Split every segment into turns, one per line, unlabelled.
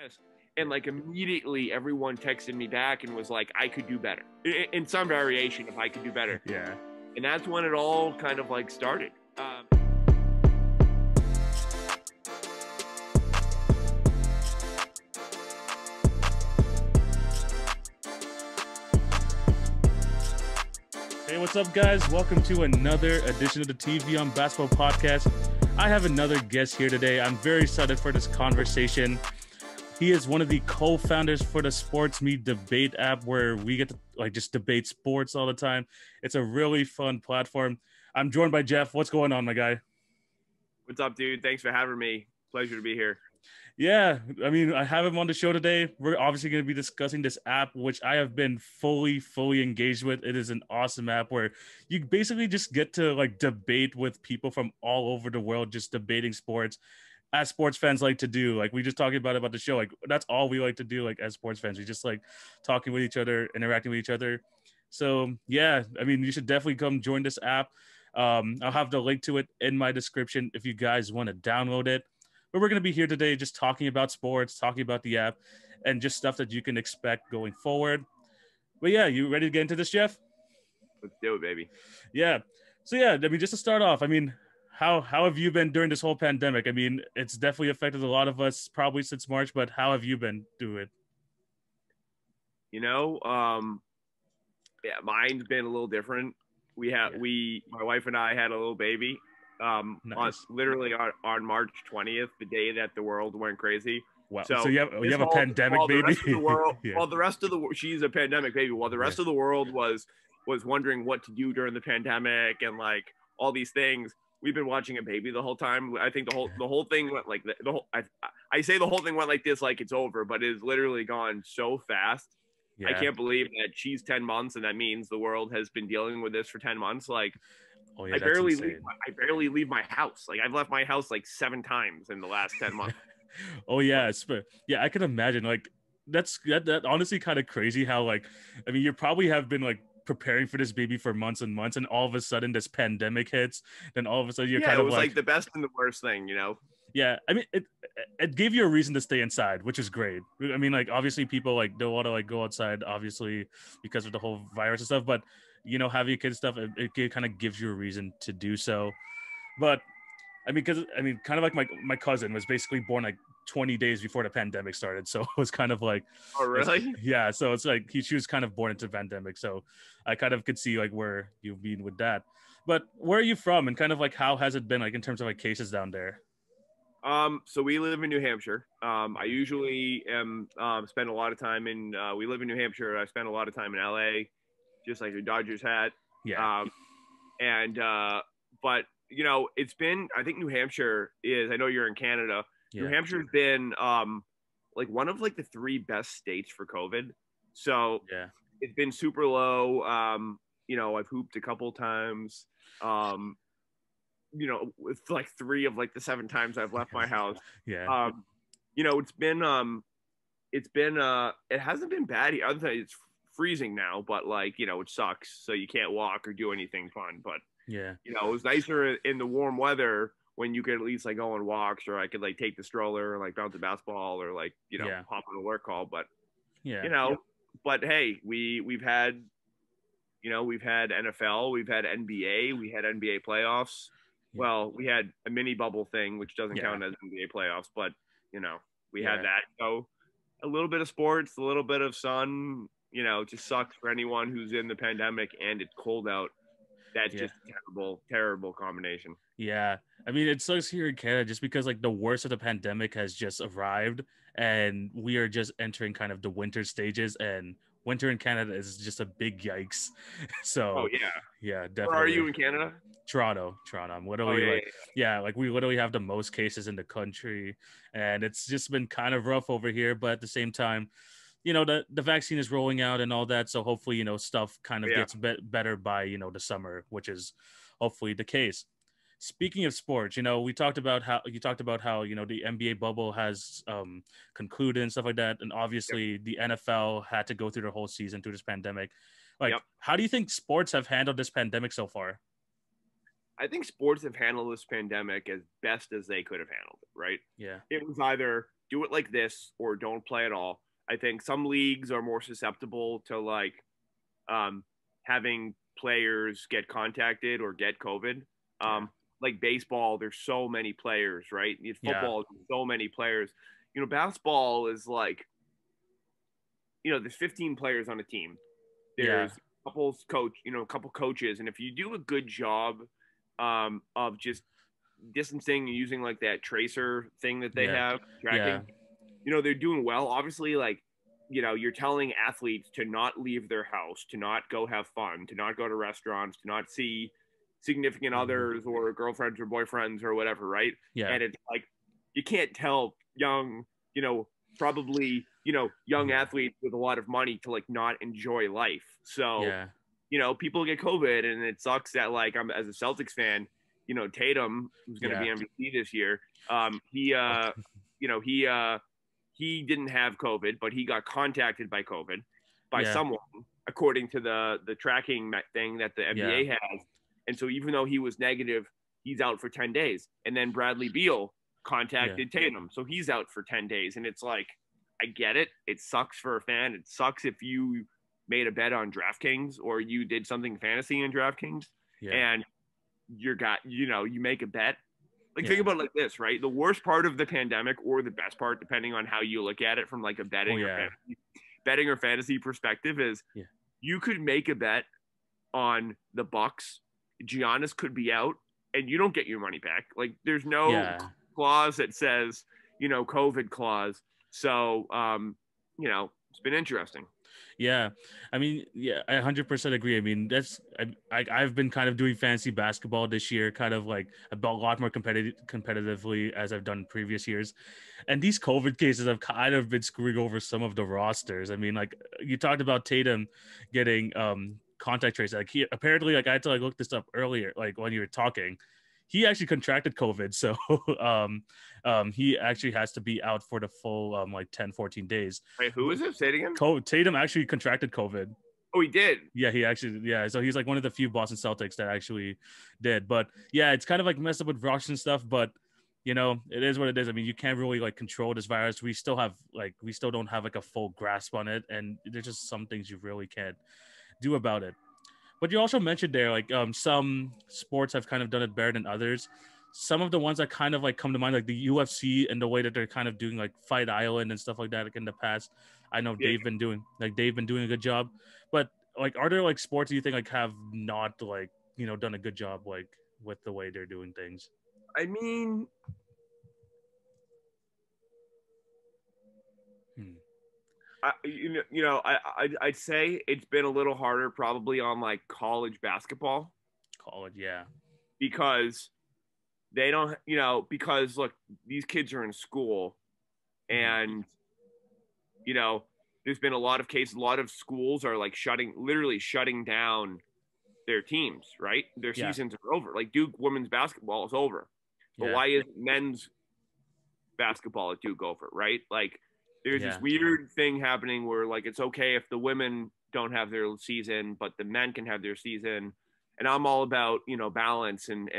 this. And like immediately everyone texted me back and was like, I could do better in some variation if I could do better.
Yeah.
And that's when it all kind of like started.
Hey, what's up, guys? Welcome to another edition of the TV on Basketball podcast. I have another guest here today. I'm very excited for this conversation. He is one of the co-founders for the SportsMe debate app, where we get to just debate sports all the time. It's a really fun platform. I'm joined by Jeff. What's going on, my guy?
What's up, dude? Thanks for having me. Pleasure to be here.
Yeah, I mean, I have him on the show today. We're obviously going to be discussing this app, which I have been fully engaged with. It is an awesome app where you basically just get to debate with people from all over the world, just debating sports, as sports fans like to do. We just talking about the show. That's all we like to do. As sports fans, we just like talking with each other, interacting with each other. So yeah, I mean, you should definitely come join this app. I'll have the link to it in my description if you guys want to download it. But we're going to be here today just talking about sports, talking about the app, and just stuff that you can expect going forward. But yeah, you ready to get into this, Jeff?
Let's do it, baby.
Yeah. So yeah, I mean, just to start off, I mean, how have you been during this whole pandemic? I mean, it's definitely affected a lot of us probably since March, but how have you been doing?
Yeah, mine's been a little different. My wife and I had a little baby.
Nice.
on March 20th, the day that the world went crazy.
Wow. So you have a pandemic baby?
She's a pandemic baby. While the rest of the world was wondering what to do during the pandemic and all these things, we've been watching a baby the whole time. I think the whole thing went I say the whole thing went like this, like it's over, but it's literally gone so fast. Yeah. I can't believe that she's 10 months and that means the world has been dealing with this for 10 months.
Oh, yeah,
I barely leave my house. I've left my house 7 times in the last 10 months.
Oh yeah, yeah, I can imagine. That honestly kind of crazy how I mean, you probably have been preparing for this baby for months and months, and all of a sudden this pandemic hits. Then all of a sudden you're kind of
the best and the worst thing, you know.
Yeah, I mean, it gave you a reason to stay inside, which is great. I mean, obviously people don't want to go outside, obviously because of the whole virus and stuff, but having kids stuff, it kind of gives you a reason to do so. But I mean, kind of my cousin was basically born 20 days before the pandemic started, so it was kind of
oh really?
Yeah, so it's she was kind of born into the pandemic, so I kind of could see where you've been with that. But where are you from, and kind of how has it been in terms of cases down there?
So we live in New Hampshire. I usually am spend a lot of time in. We live in New Hampshire. I spend a lot of time in LA, just like the Dodgers had.
Yeah.
But it's been. I think New Hampshire is. I know you're in Canada. Yeah. New Hampshire's been one of the 3 best states for COVID. So
yeah,
it's been super low. I've hooped a couple times. With 3 of the 7 times I've left my house.
Yeah.
It hasn't been bad. Other than it's freezing now, but it sucks. So you can't walk or do anything fun. But
yeah,
it was nicer in the warm weather when you could at least go on walks, or I could take the stroller and bounce a basketball, or hop on a work call. But but hey, we've had NFL, we've had NBA, we had NBA playoffs. Well, we had a mini bubble thing, which doesn't count as NBA playoffs, but we had that. So a little bit of sports, a little bit of sun. It just sucks for anyone who's in the pandemic and it's cold out. That's just a terrible combination.
Yeah, I mean, it sucks here in Canada just because the worst of the pandemic has just arrived, and we are just entering kind of the winter stages, and winter in Canada is just a big yikes. So yeah, definitely.
Where are you in Canada?
Toronto. I'm literally we literally have the most cases in the country, and it's just been kind of rough over here. But at the same time, the vaccine is rolling out and all that, so hopefully stuff kind of gets better by the summer, which is hopefully the case. Speaking of sports, we talked about how the NBA bubble has concluded and stuff like that, and obviously the NFL had to go through the whole season through this pandemic. How do you think sports have handled this pandemic so far?
I think sports have handled this pandemic as best as they could have handled it, right?
Yeah.
It was either do it like this or don't play at all. I think some leagues are more susceptible to like having players get contacted or get COVID. Like baseball, there's so many players, right? Football, so many players. Basketball is like, there's 15 players on a team. There's a couple coaches, and if you do a good job of just distancing and using like that tracer thing that they have tracking, they're doing well. Obviously, like, you're telling athletes to not leave their house, to not go have fun, to not go to restaurants, to not see significant others or girlfriends or boyfriends or whatever, right? And it's like, you can't tell young, probably, young athletes with a lot of money to like not enjoy life. So, people get COVID, and it sucks that like I'm as a Celtics fan, Tatum, who's going to be MVP this year, he didn't have COVID, but he got contacted by COVID by someone, according to the tracking thing that the NBA has. And so even though he was negative, he's out for 10 days. And then Bradley Beal contacted Tatum, so he's out for 10 days. And it's like, I get it. It sucks for a fan. It sucks if you made a bet on DraftKings or you did something fantasy in DraftKings and you make a bet. Like, think about it like this, right? The worst part of the pandemic, or the best part, depending on how you look at it from like a betting or fantasy perspective, is you could make a bet on the Bucks. Giannis could be out and you don't get your money back. Like, there's no clause that says, COVID clause. So, it's been interesting.
Yeah, I mean, I 100% agree. I mean, I've been kind of doing fantasy basketball this year, kind of like a lot more competitively as I've done previous years. And these COVID cases have kind of been screwing over some of the rosters. I mean, like, you talked about Tatum getting contact traced. Like, he apparently, like, I had to like look this up earlier, like when you were talking. He actually contracted COVID, so he actually has to be out for the full 10-14 days.
Wait, who is it? Say it again.
Tatum actually contracted COVID.
Oh, he did?
Yeah, he actually, so he's like one of the few Boston Celtics that actually did. But yeah, it's kind of like messed up with rosters and stuff, but it is what it is. I mean, you can't really like control this virus. We still don't have like a full grasp on it, and there's just some things you really can't do about it. But you also mentioned there, like, some sports have kind of done it better than others. Some of the ones that kind of like come to mind, like the UFC and the way that they're kind of doing like Fight Island and stuff like that, like in the past. I know they've been doing a good job. But like, are there like sports that you think like have not like, done a good job like with the way they're doing things?
I mean, I'd say it's been a little harder probably on like college basketball. Because they don't, because look, these kids are in school, and there's been a lot of cases. A lot of schools are like literally shutting down their teams, right? Their seasons are over. Like, Duke women's basketball is over, but why is men's basketball at Duke over, right? Like, there's this weird thing happening where like it's okay if the women don't have their season, but the men can have their season. And I'm all about, balance and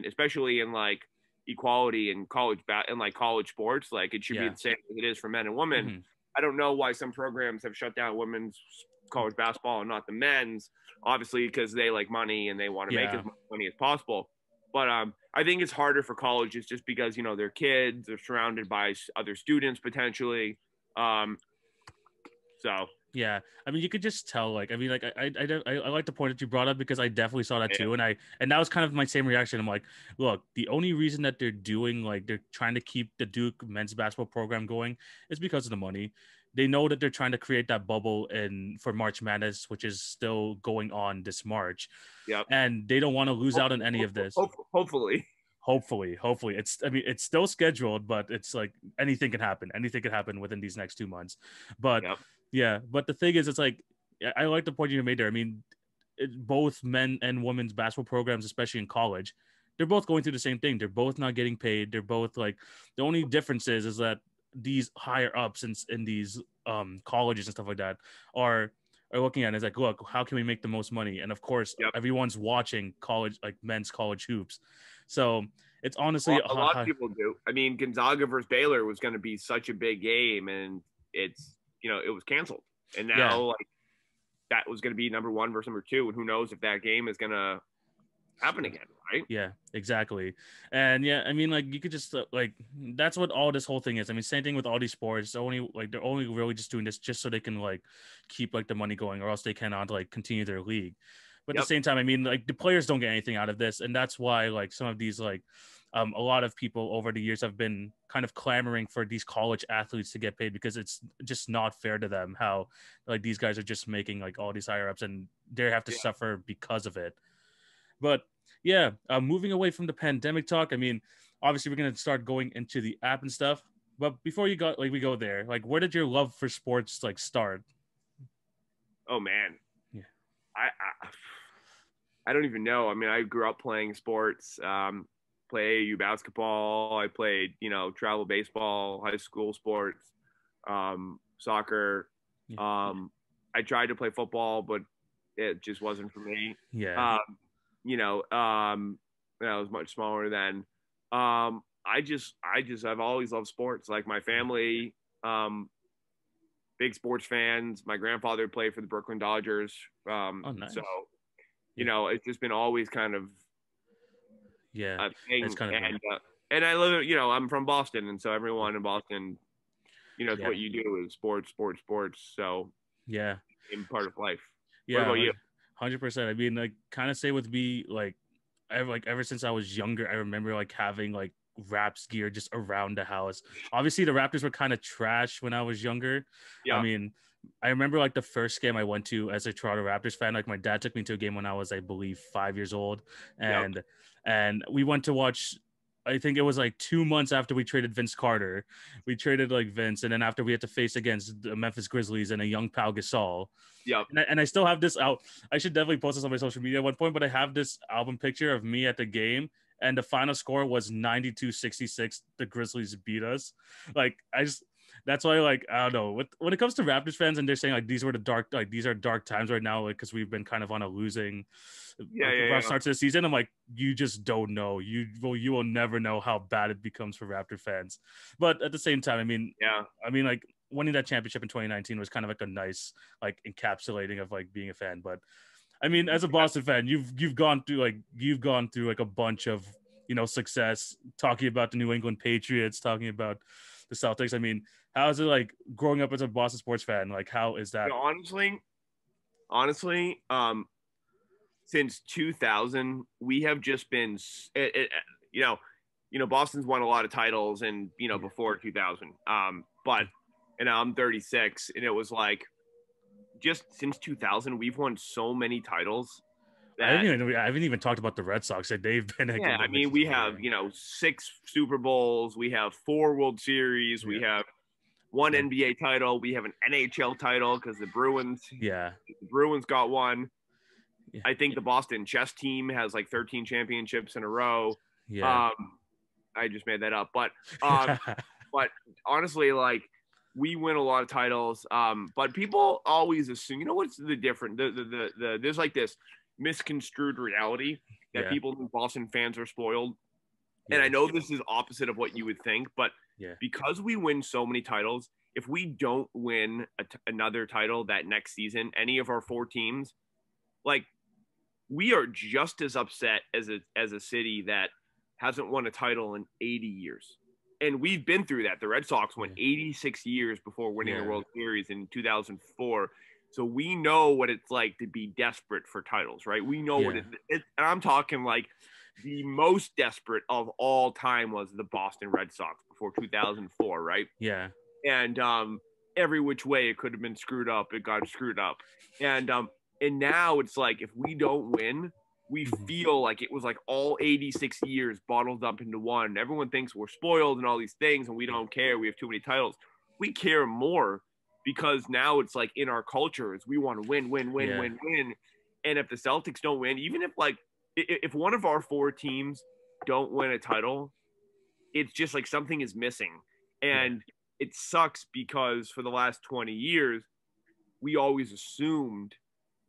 especially in like equality in college college sports. Like, it should be the same as it is for men and women. I don't know why some programs have shut down women's college basketball and not the men's, obviously because they like money and they want to make as much money as possible. But I think it's harder for colleges just because, they're kids, they're surrounded by other students potentially.
Yeah, I mean, you could just tell. Like, I mean, like, I like the point that you brought up, because I definitely saw that too, and that was kind of my same reaction. I'm like, look, the only reason that they're trying to keep the Duke men's basketball program going is because of the money. They know that they're trying to create that bubble for March Madness, which is still going on this March.
Yep.
And they don't want to lose out on any of this.
Hopefully.
It's still scheduled, but it's like anything can happen within these next 2 months. But but the thing is, it's like, I like the point you made there. I mean, both men and women's basketball programs, especially in college, they're both going through the same thing. They're both not getting paid. They're both like, the only difference is that these higher ups in these colleges and stuff like that are looking at it as like, look, how can we make the most money? And of course, everyone's watching college, like men's college hoops. So it's honestly
A lot of people do. I mean, Gonzaga versus Baylor was going to be such a big game, and it's, it was canceled. And now, like, that was going to be number 1 versus number 2, and who knows if that game is going to happen again, right?
Yeah, exactly. And yeah, I mean, like, you could just like, that's what all this whole thing is. I mean, same thing with all these sports. Only like, they're only really just doing this just so they can like keep like the money going, or else they cannot like continue their league. But at the same time, I mean, like, the players don't get anything out of this, and that's why like some of these like a lot of people over the years have been kind of clamoring for these college athletes to get paid, because it's just not fair to them how like these guys are just making like all these higher ups and they have to suffer because of it. But yeah, moving away from the pandemic talk, I mean, obviously we're gonna start going into the app and stuff. But before we go there, like, where did your love for sports like start?
Oh man,
yeah,
I don't even know. I mean, I grew up playing sports. Play AAU basketball. I played, travel baseball, high school sports, soccer.
Yeah.
I tried to play football, but it just wasn't for me.
Yeah.
When I was much smaller then. I've always loved sports. Like, my family, big sports fans. My grandfather played for the Brooklyn Dodgers.
Nice.
So, it's just been always kind of
a
thing.
It's kind of
and I live, I'm from Boston, and so everyone in Boston, it's what you do is sports. So
yeah,
in part of life.
Yeah.
What about you?
100%. I mean, like, kind of say with me, like, ever since I was younger, I remember like having like Raps gear just around the house. Obviously, the Raptors were kind of trash when I was younger.
Yeah.
I mean, I remember like the first game I went to as a Toronto Raptors fan. Like, my dad took me to a game when I was, I believe, 5 years old, and we went to watch. I think it was like 2 months after we traded Vince Carter. We traded like Vince, and then after we had to face against the Memphis Grizzlies and a young Pau Gasol.
Yeah.
And I still have this out. I should definitely post this on my social media at one point, but I have this album picture of me at the game, and the final score was 92-66. The Grizzlies beat us. Like, that's why, like, I don't know. When it comes to Raptors fans, and they're saying like these are dark times right now, like, because we've been kind of on a losing rough start to the season. I'm like, you just don't know. You will never know how bad it becomes for Raptor fans. But at the same time, I mean, like, winning that championship in 2019 was kind of like a nice like encapsulating of like being a fan. But I mean, as a Boston fan, you've gone through like a bunch of success, talking about the New England Patriots, talking about the Celtics. I mean, how is it like growing up as a Boston sports fan? Like, how is that?
Honestly, since 2000, we have just been, Boston's won a lot of titles, and before 2000, but I'm 36, and it was like, just since 2000, we've won so many titles.
I haven't even talked about the Red Sox. Like, they've been.
I mean, we have 6 Super Bowls, we have 4 World Series, we have 1 NBA title, we have an NHL title because the Bruins got one. Yeah. I think the Boston chess team has like 13 championships in a row.
Yeah.
I just made that up, but honestly, like, we win a lot of titles. But people always assume, what's the difference? There's like this misconstrued reality that people think Boston fans are spoiled. Yeah. And I know this is opposite of what you would think, but because we win so many titles, if we don't win another title that next season, any of our 4 teams, like, we are just as upset as a city that hasn't won a title in 80 years. And we've been through that. The Red Sox went 86 years before winning the World Series in 2004. So we know what it's like to be desperate for titles, right? We know what and I'm talking like the most desperate of all time was the Boston Red Sox before 2004, right?
Yeah.
And every which way it could have been screwed up, it got screwed up. And now it's like, if we don't win, we feel like it was like all 86 years bottled up into one. Everyone thinks we're spoiled and all these things, and we don't care. We have too many titles. We care more because now it's like in our culture is we want to win. And if the Celtics don't win, even if one of our 4 teams don't win a title, it's just like something is missing. And it sucks because for the last 20 years, we always assumed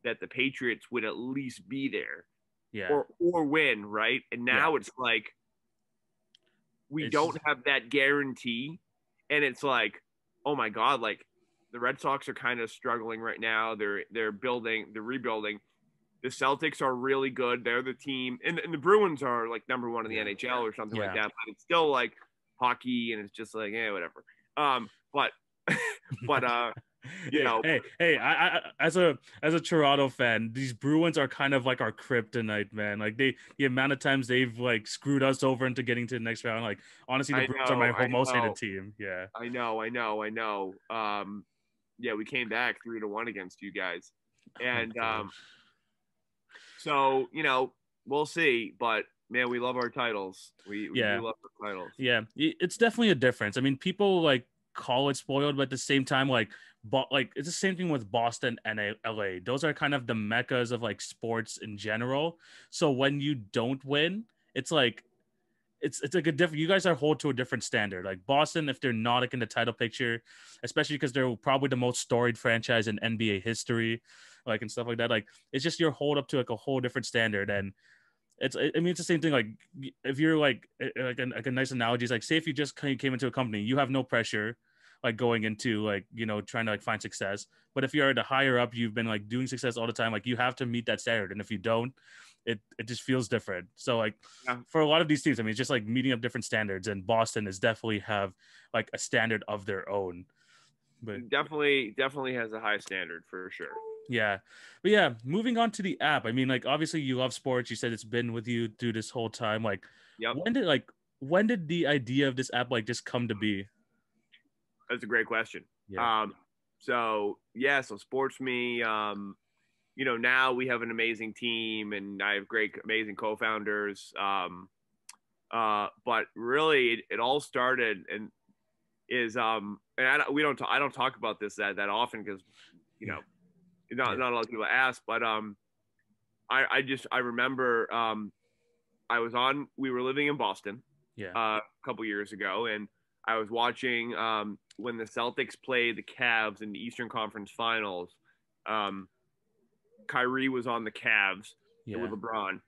that the Patriots would at least be there. Or win, right? And now it's like we
It's
don't have that guarantee. And it's like, oh my God, like the Red Sox are kind of struggling right now. They're rebuilding. The Celtics are really good. They're the team. And the Bruins are like number one in the NHL or something like that. But it's still like hockey, and it's just like, whatever. But you know,
I as a Toronto fan, these Bruins are kind of like our kryptonite, man. Like the amount of times they've like screwed us over into getting to the next round. Like honestly, the Bruins are my most hated team. Yeah,
I know. Yeah, we came back 3-1 against you guys, and so we'll see. But man, we love our titles. We do love our titles.
Yeah, it's definitely a difference. I mean, people like call it spoiled, but at the same time, like it's the same thing with Boston and LA. Those are kind of the meccas of like sports in general. So when you don't win, it's like it's like a different. You guys are held to a different standard. Like Boston, if they're not like in the title picture, especially because they're probably the most storied franchise in NBA history, like and stuff like that. Like it's just you're hold up to like a whole different standard. And it's the same thing. Like if you're like a nice analogy is like, say if you just came into a company, you have no pressure like going into like trying to like find success. But if you're at a higher up, you've been like doing success all the time, like you have to meet that standard. And if you don't, it just feels different. So like for a lot of these teams, I mean, it's just like meeting up different standards, and Boston is definitely have like a standard of their own. But
definitely has a high standard for sure.
Yeah. But yeah, moving on to the app. I mean, like obviously you love sports. You said it's been with you through this whole time. Like when did the idea of this app like just come to be?
That's a great question.
Yeah.
So SportsMe, now we have an amazing team, and I have amazing co-founders. But really it all started and is and I don't talk about this that often because not a lot of people ask, but I remember we were living in Boston a couple years ago, and I was watching when the Celtics played the Cavs in the Eastern Conference Finals. Kyrie was on the Cavs with LeBron,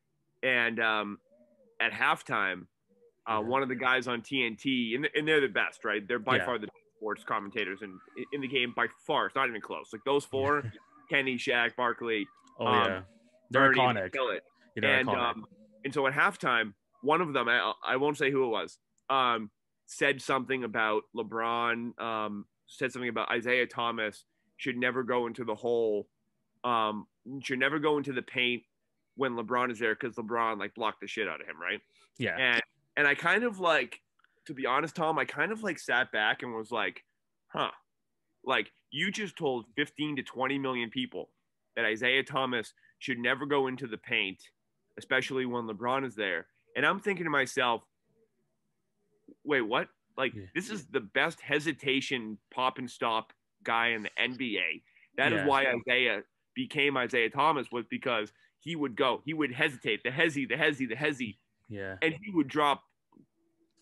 and at halftime, one of the guys on TNT, and they're the best, right? They're by far the sports commentators in the game by far. It's not even close. Like those four, Kenny, Shaq, Barkley.
They're
Bernie,
iconic.
Kill it.
Iconic.
And so at halftime, one of them, I won't say who it was, said something about LeBron, said something about Isaiah Thomas should never go into the hole, should never go into the paint when LeBron is there because LeBron like blocked the shit out of him, right?
Yeah.
And I kind of like, to be honest, Tom, I kind of like sat back and was like, like you just told 15 to 20 million people that Isaiah Thomas should never go into the paint, especially when LeBron is there. And I'm thinking to myself, wait, what? Like, this is the best hesitation pop and stop guy in the NBA. That is why Isaiah became Isaiah Thomas, was because he would hesitate, the hezzy.
Yeah.
And he would drop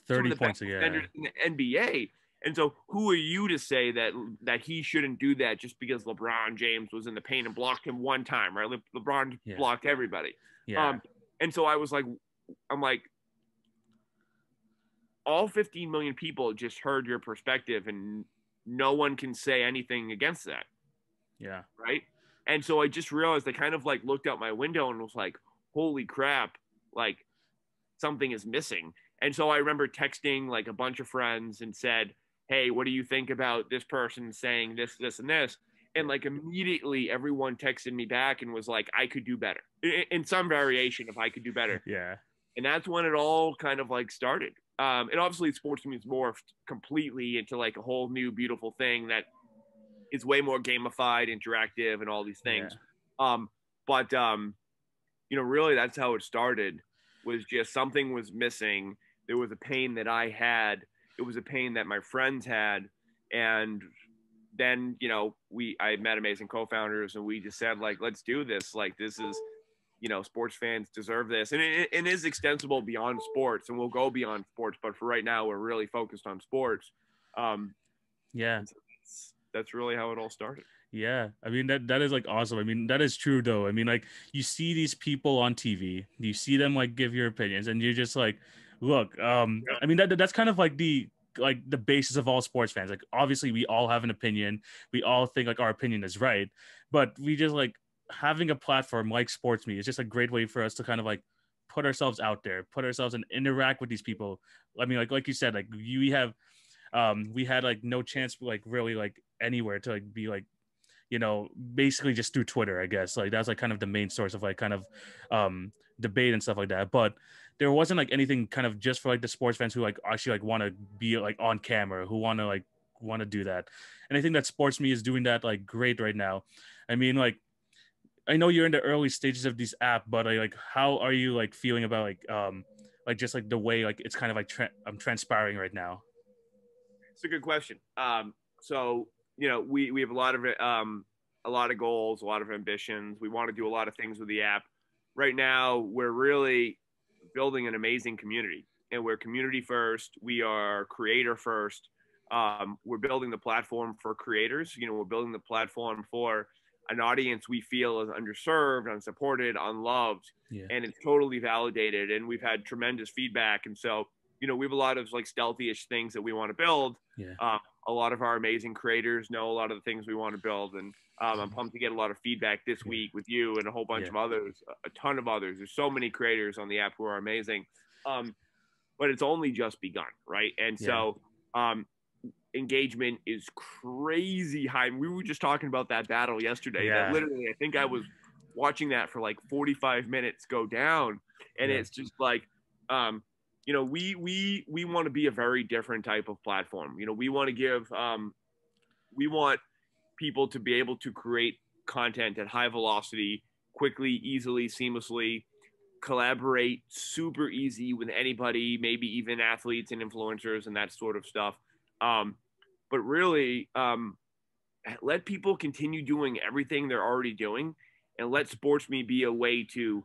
30 points a
game in the NBA. And so who are you to say that he shouldn't do that just because LeBron James was in the paint and blocked him one time, right? LeBron blocked everybody.
Yeah.
And so I was like, all 15 million people just heard your perspective, and no one can say anything against that.
Yeah.
Right. And so I just realized, I kind of like looked out my window and was like, holy crap, like something is missing. And so I remember texting like a bunch of friends and said, hey, what do you think about this person saying this, this, and this? And like immediately everyone texted me back and was like, I could do better, in some variation of I could do better.
Yeah.
And that's when it all kind of like started. And obviously SportsMe has morphed completely into like a whole new beautiful thing that is way more gamified, interactive, and all these things. But really that's how it started, was just something was missing. There was a pain that I had. It was a pain that my friends had. And then, I met amazing co-founders, and we just said, like, let's do this. Like, this is, sports fans deserve this. And it is extensible beyond sports, and we'll go beyond sports. But for right now, we're really focused on sports. That's really how it all started.
Yeah. I mean, that is like awesome. I mean, that is true though. I mean, like you see these people on TV, you see them like give your opinions, and you're just like, Look, I mean that's kind of like the basis of all sports fans. Like obviously we all have an opinion. We all think like our opinion is right, but we just like having a platform like SportsMe is just a great way for us to kind of like put ourselves out there, put ourselves and interact with these people. I mean, like you said, like we had like no chance like really like anywhere to like be like, you know, basically just through Twitter, I guess. Like that's like kind of the main source of like kind of debate and stuff like that. But there wasn't like anything kind of just for like the sports fans who like actually like want to be like on camera, who want to do that. And I think that SportsMe is doing that like great right now. I mean, like I know you're in the early stages of this app, but like how are you like feeling about like just like the way like it's kind of like transpiring right now?
It's a good question. So you know, we have a lot of goals, a lot of ambitions. We want to do a lot of things with the app. Right now, we're really building an amazing community, and we're community first. We are creator first. We're building the platform for creators. You know, we're building the platform for an audience we feel is underserved, unsupported, unloved, and it's totally validated. And we've had tremendous feedback. And so, you know, we have a lot of like stealthy-ish things that we want to build. A lot of our amazing creators know a lot of the things we want to build. And I'm pumped to get a lot of feedback this week with you and a whole bunch of others, a ton of others. There's so many creators on the app who are amazing. But it's only just begun, right? And so engagement is crazy high. We were just talking about that battle yesterday. That literally, I think I was watching that for like 45 minutes go down. And it's just like, you know, we want to be a very different type of platform. You know, we want to give, we want people to be able to create content at high velocity, quickly, easily, seamlessly, collaborate super easy with anybody, maybe even athletes and influencers and that sort of stuff. But really, let people continue doing everything they're already doing, and let SportsMe be a way to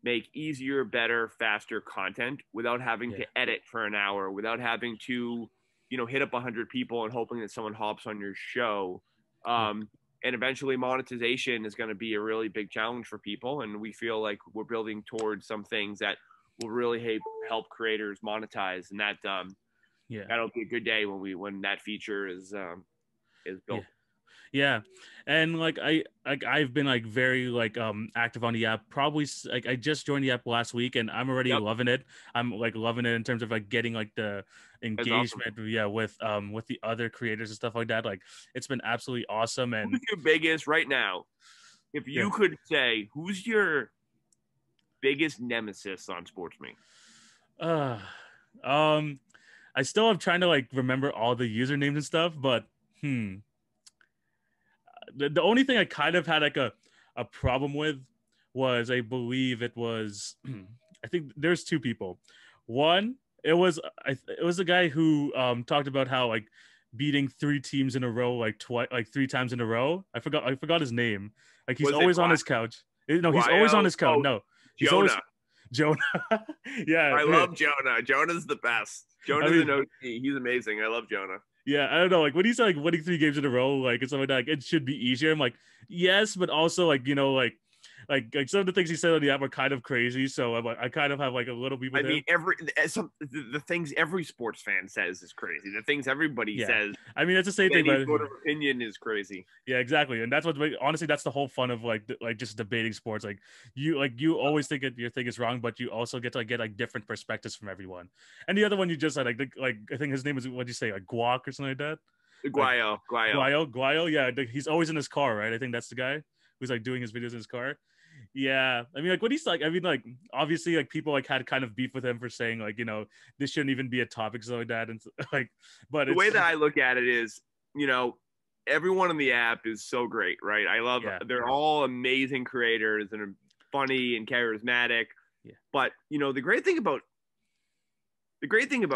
make easier, better, faster content without having to edit for an hour, without having to, you know, hit up 100 people and hoping that someone hops on your show. And eventually monetization is going to be a really big challenge for people. And we feel like we're building towards some things that will really help creators monetize. And that, that'll be a good day when that feature is built.
Yeah. And like I've been like very like active on the app. Probably like I just joined the app last week and I'm already loving it. I'm like loving it in terms of like getting like the engagement with the other creators and stuff like that. Like it's been absolutely awesome. And
who's your biggest right now? If you could say, who's your biggest nemesis on SportsMe?
I still am trying to like remember all the usernames and stuff, but the only thing I kind of had like a problem with was, I believe it was I think there's two people. One, it was the guy who talked about how like beating 3 teams in a row like 3 times in a row. I forgot his name. Like he's always on his couch. No, he's always on his couch. No, he's
Jonah.
Jonah. Yeah,
I love Jonah. Jonah's the best. Jonah's an OG. He's amazing. I love Jonah.
Yeah, I don't know. Like when he's like winning 3 games in a row, like it's something like it should be easier. I'm like, yes, but also like, you know, like some of the things he said on the app are kind of crazy. So I'm like, I kind of have like a little bit.
I mean, the things every sports fan says is crazy. The things everybody says.
I mean, it's the same thing.
Any sort of opinion is crazy.
Yeah, exactly. And that's what honestly, that's the whole fun of like just debating sports. Like you always think your thing is wrong, but you also get to like, get like different perspectives from everyone. And the other one you just said like I think his name is, what'd you say, like Guac or something like that? Guayo. Yeah, he's always in his car, right? I think that's the guy who's like doing his videos in his car. Yeah, I mean, like what he's like, I mean, like obviously, like people like had kind of beef with him for saying like, you know, this shouldn't even be a topic, so like that, and like, but
the way that I look at it is, you know, everyone in the app is so great, right? I love, they're all amazing creators and are funny and charismatic. Yeah. But you know, the great thing about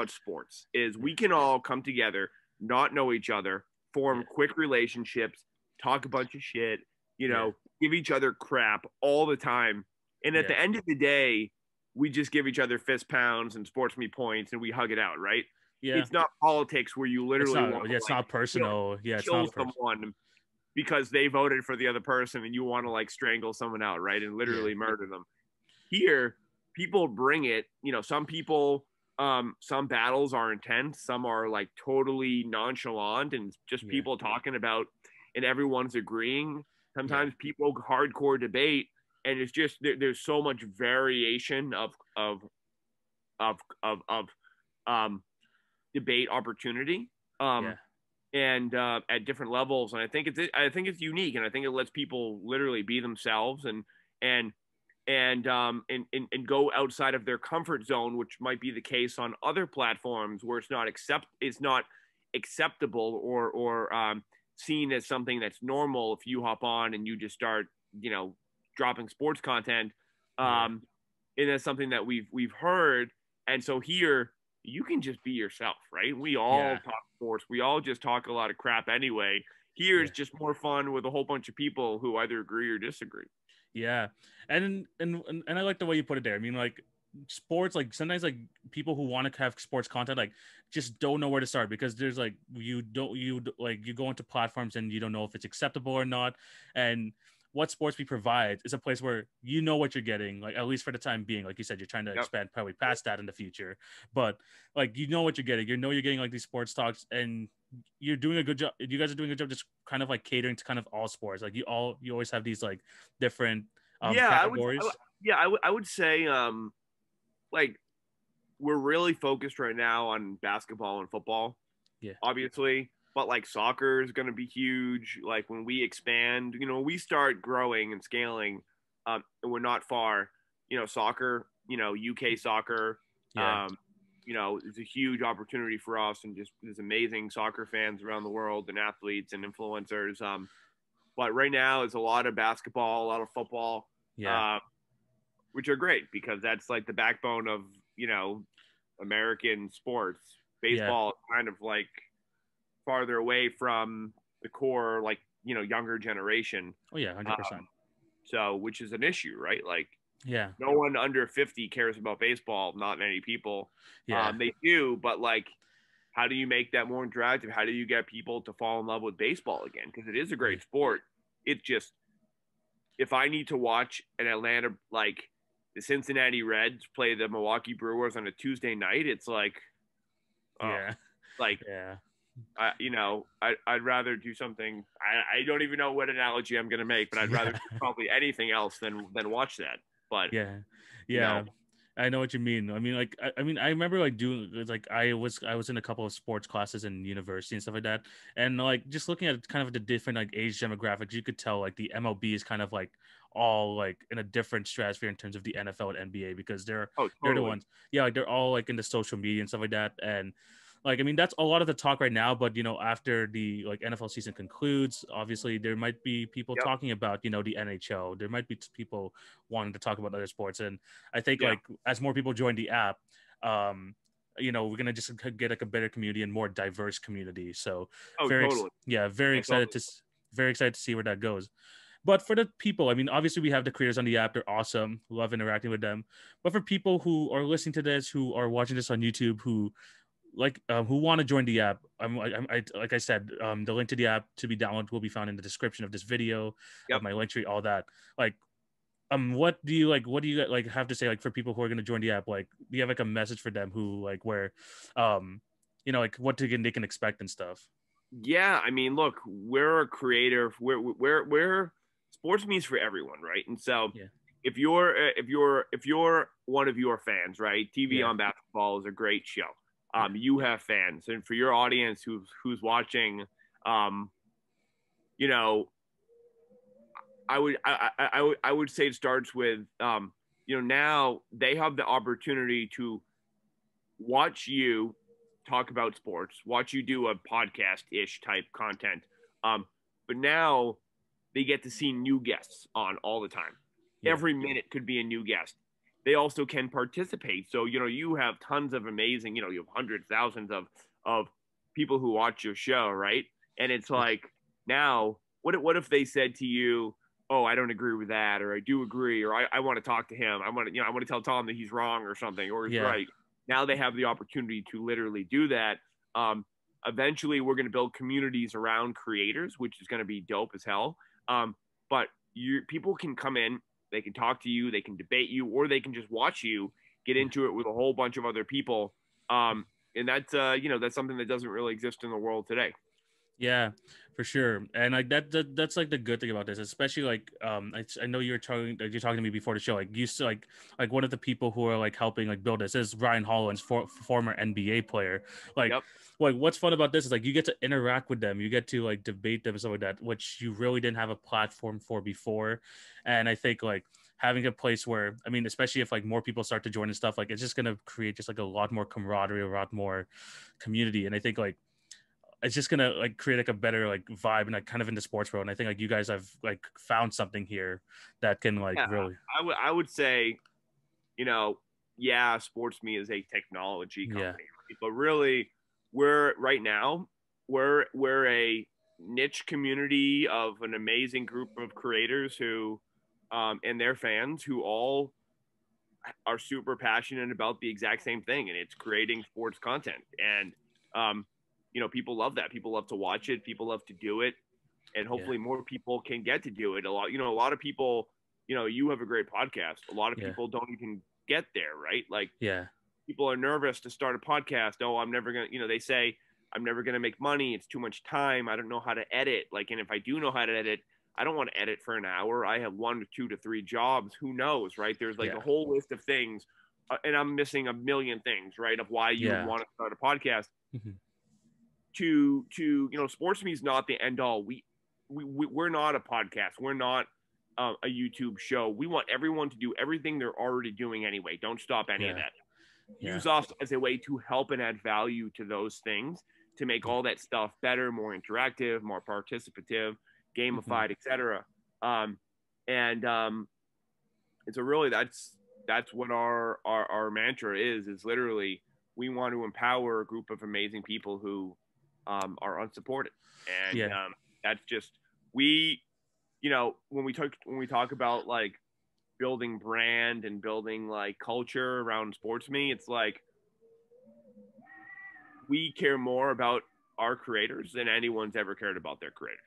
sports is we can all come together, not know each other, form quick relationships, talk a bunch of shit, you know, give each other crap all the time. And at the end of the day, we just give each other fist pounds and SportsMe points and we hug it out, right? Yeah. It's not politics where you literally
it's not personal. It's not
someone because they voted for the other person and you want to like strangle someone out, right? And literally murder them. Here, people bring it. Some people, some battles are intense, some are like totally nonchalant and just people talking about, and everyone's agreeing. Sometimes people hardcore debate, and it's just there's so much variation of debate opportunity. And at different levels, and I think it's unique, and I think it lets people literally be themselves and go outside of their comfort zone, which might be the case on other platforms where it's not acceptable or seen as something that's normal if you hop on and you just start dropping sports content. And that's something that we've heard, and so here you can just be yourself, right? We all talk sports. We all just talk a lot of crap anyway. Here it's just more fun with a whole bunch of people who either agree or disagree.
Yeah. And I like the way you put it there. I mean, like sports, like sometimes like people who want to have sports content, like just don't know where to start, because there's like, you go into platforms and you don't know if it's acceptable or not. And what SportsMe provides is a place where you know what you're getting, like at least for the time being. Like you said, you're trying to expand probably past that in the future, but like you know what you're getting. You're getting like these sports talks, and you're doing a good job. You guys are doing a good job just kind of like catering to kind of all sports. Like you always have these like different categories.
I would say like we're really focused right now on basketball and football.
Yeah,
obviously. But like soccer is going to be huge. Like when we expand, we start growing and scaling, and we're not far. Soccer, UK soccer, is a huge opportunity for us, and just there's amazing soccer fans around the world and athletes and influencers. But right now it's a lot of basketball, a lot of football, which are great because that's like the backbone of American sports. Baseball is kind of like farther away from the core, like younger generation.
100%.
So which is an issue, right? Like no one under 50 cares about baseball. Not many people. They do, but like how do you make that more interactive? How do you get people to fall in love with baseball again? Because it is a great sport. It just, if I need to watch an Atlanta, like the Cincinnati Reds play the Milwaukee Brewers on a Tuesday night, it's like I'd rather do something. I don't even know what analogy I'm gonna make, but I'd rather do probably anything else than watch that. But
I know what you mean. I mean, like, I remember like doing like I was in a couple of sports classes in university and stuff like that, and like just looking at kind of the different like age demographics, you could tell like the MLB is kind of like all like in a different stratosphere in terms of the NFL and NBA, because they're the ones, like they're all like into social media and stuff like that. And like, I mean, that's a lot of the talk right now, but after the like NFL season concludes, obviously there might be people talking about the NHL. There might be people wanting to talk about other sports, and I think like as more people join the app, we're gonna just get like a better community and more diverse community. So very excited to see where that goes. But for the people, I mean, obviously we have the creators on the app. They're awesome. Love interacting with them. But for people who are listening to this, who are watching this on YouTube, who want to join the app, like I said, the link to the app to be downloaded will be found in the description of this video, of my link tree, all that. Like, what do you have to say, like, for people who are going to join the app? Like, do you have like a message for them who like where, like what they can expect and stuff?
Yeah, I mean, look, we're a creative. We're SportsMe is for everyone, right? And so if you're one of your fans, right? TVonBasketball is a great show. You have fans, and for your audience who's watching, I would say it starts with now they have the opportunity to watch you talk about sports, watch you do a podcast-ish type content, but now they get to see new guests on all the time. Every minute could be a new guest. They also can participate. So, you have tons of amazing, you have hundreds, thousands of people who watch your show, right? And it's like, now, what if they said to you, oh, I don't agree with that, or I do agree, or I want to talk to him. I want to tell Tom that he's wrong or something, or he's right. Now they have the opportunity to literally do that. Eventually, we're going to build communities around creators, which is going to be dope as hell. But people can come in They can talk to you, they can debate you, or they can just watch you get into it with a whole bunch of other people. And that's that's something that doesn't really exist in the world today.
Yeah, for sure. And like that's like the good thing about this, especially like I know you're talking to me before the show. Like used to like one of the people who are like helping like build this is Ryan Hollins, former NBA player. Like
Yep.
like what's fun about this is like you get to interact with them, you get to like debate them and stuff like that, which you really didn't have a platform for before. And I think like having a place where, I mean, especially if like more people start to join and stuff, like it's just gonna create just like a lot more camaraderie, a lot more community. And I think like it's just gonna like create like a better like vibe and like kind of in the sports world. And I think like you guys have like found something here that can like
Yeah,
really.
I would say, yeah, SportsMe is a technology company,
Yeah.
right? But really, we're right now we're a niche community of an amazing group of creators who, and their fans who all are super passionate about the exact same thing, and it's creating sports content. And people love that. People love to watch it. People love to do it, and hopefully more people can get to do it. A lot of people, you have a great podcast. A lot of people don't even get there, right? Like, people are nervous to start a podcast. Oh, I'm never gonna, they say I'm never gonna make money. It's too much time. I don't know how to edit. Like, and if I do know how to edit, I don't want to edit for an hour. I have 1 to 2 to 3 jobs. Who knows, right? There's like a whole list of things, and I'm missing a million things, right? Of why you would want to start a podcast.
Mm-hmm.
To SportsMe is not the end all. We're not a podcast. We're not a YouTube show. We want everyone to do everything they're already doing anyway. Don't stop any of that. Use us as a way to help and add value to those things, to make all that stuff better, more interactive, more participative, gamified, etc. And so really that's what our mantra is literally, we want to empower a group of amazing people who are unsupported. And that's just, when we talk about like building brand and building like culture around SportsMe, it's like we care more about our creators than anyone's ever cared about their creators.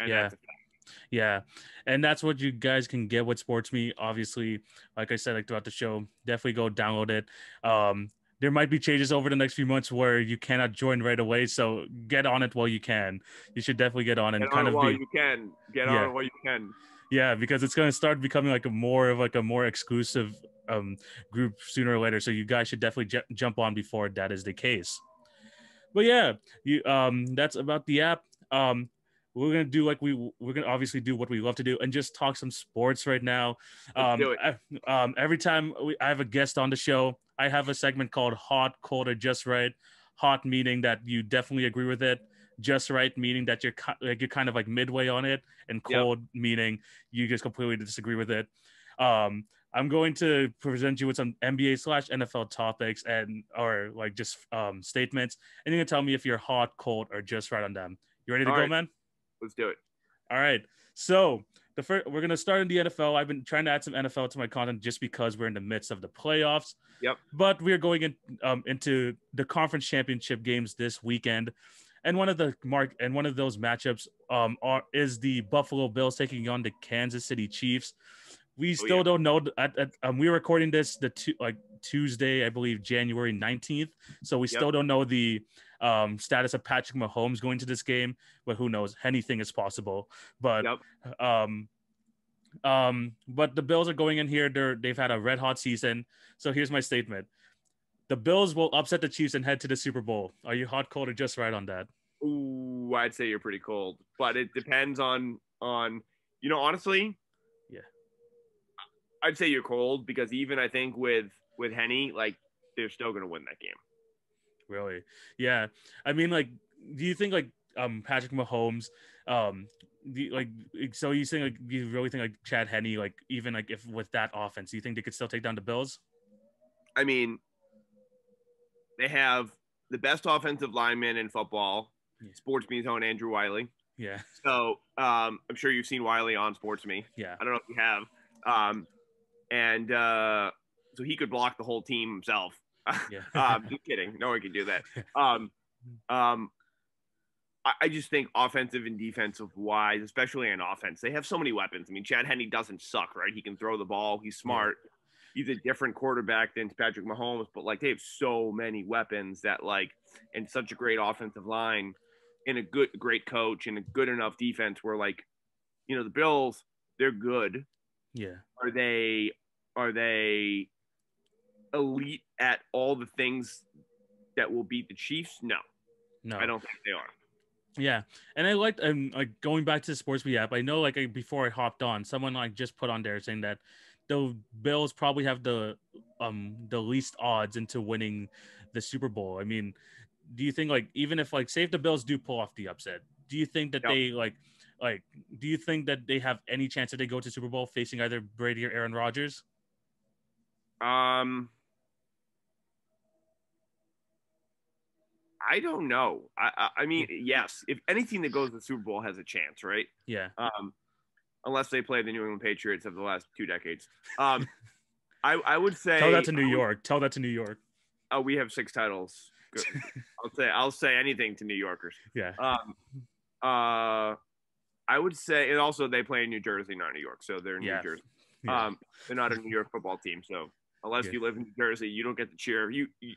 And that's a fact.
And that's what you guys can get with SportsMe. Obviously, like I said, like throughout the show, definitely go download it. There might be changes over the next few months where you cannot join right away, so get on it while you can. You should definitely get on and
get on it while you can.
Yeah, because it's going to start becoming like a more exclusive group sooner or later. So you guys should definitely jump on before that is the case. But yeah, that's about the app. We're gonna do we're gonna obviously do what we love to do and just talk some sports right now.
Let's do it.
Every time I have a guest on the show, I have a segment called Hot, Cold, or Just Right. Hot meaning that you definitely agree with it. Just right meaning that you're kind of like midway on it, and cold meaning you just completely disagree with it. I'm going to present you with some NBA/NFL topics or like just statements, and you're gonna tell me if you're hot, cold, or just right on them. You ready to go, man?
Let's do it.
All right. So we're gonna start in the NFL. I've been trying to add some NFL to my content just because we're in the midst of the playoffs.
Yep.
But we're going into the conference championship games this weekend. And one of those matchups is the Buffalo Bills taking on the Kansas City Chiefs. We still don't know. We're recording this Tuesday, I believe, January 19th. So we still don't know the status of Patrick Mahomes going to this game. But who knows? Anything is possible. But but the Bills are going in here. They've had a red hot season. So here's my statement: the Bills will upset the Chiefs and head to the Super Bowl. Are you hot, cold, or just right on that?
Ooh, I'd say you're pretty cold, but it depends on honestly.
Yeah,
I'd say you're cold because even I think with Henny, like they're still gonna win that game.
Really? Yeah. I mean, like, do you think like Patrick Mahomes, so you think like you really think like Chad Henne, like even like if with that offense, do you think they could still take down the Bills?
I mean, they have the best offensive lineman in football. SportsMe's own Andrew Wiley.
Yeah.
So I'm sure you've seen Wiley on SportsMe.
Yeah.
I don't know if you have. And so he could block the whole team himself.
Yeah.
Just kidding. No one can do that. I just think offensive and defensive wise, especially in offense, they have so many weapons. I mean, Chad Henne doesn't suck, right? He can throw the ball. He's smart. He's a different quarterback than Patrick Mahomes, but like they have so many weapons that like, and such a great offensive line and a great coach and a good enough defense where like, you know, the Bills, they're good.
Yeah.
Are they elite at all the things that will beat the Chiefs? No, I don't think they are.
Yeah, and I liked like going back to the SportsMe app. I know like before I hopped on, someone like just put on there saying that the Bills probably have the least odds into winning the Super Bowl. I mean, do you think like even if like say if the Bills do pull off the upset, do you think that they like do you think that they have any chance that they go to Super Bowl facing either Brady or Aaron Rodgers?
I don't know. I mean, yes. If anything that goes to the Super Bowl has a chance, right?
Yeah.
Unless they play the New England Patriots of the last 2 decades. I would say
tell that to New York. Tell that to New York.
Oh, we have 6 titles. I'll say anything to New Yorkers.
Yeah.
I would say, and also they play in New Jersey, not New York, so they're in New Jersey. Yeah. They're not a New York football team, so unless you live in New Jersey, you don't get to cheer.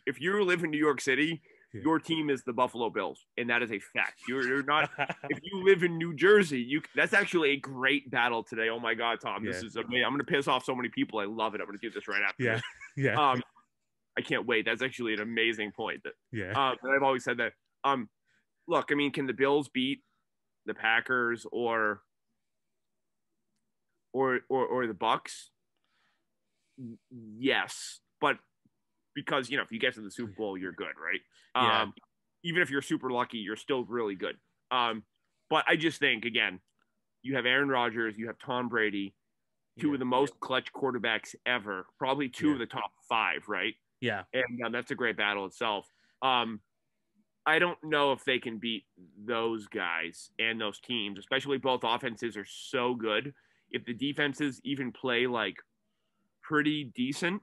If you live in New York City, your team is the Buffalo Bills, and that is a fact. You're not. If you live in New Jersey, that's actually a great battle today. Oh my God, Tom, this is amazing. I'm going to piss off so many people. I love it. I'm going to do this right after.
Yeah,
this. I can't wait. That's actually an amazing point.
And
I've always said that. Look, I mean, can the Bills beat the Packers or the Bucks? Yes, but because if you get to the Super Bowl, you're good, right? Even if you're super lucky, you're still really good. But I just think again, you have Aaron Rodgers, you have Tom Brady, two of the most clutch quarterbacks ever, probably two of the top 5, right?
Yeah,
and that's a great battle itself. I don't know if they can beat those guys and those teams, especially both offenses are so good. If the defenses even play like pretty decent,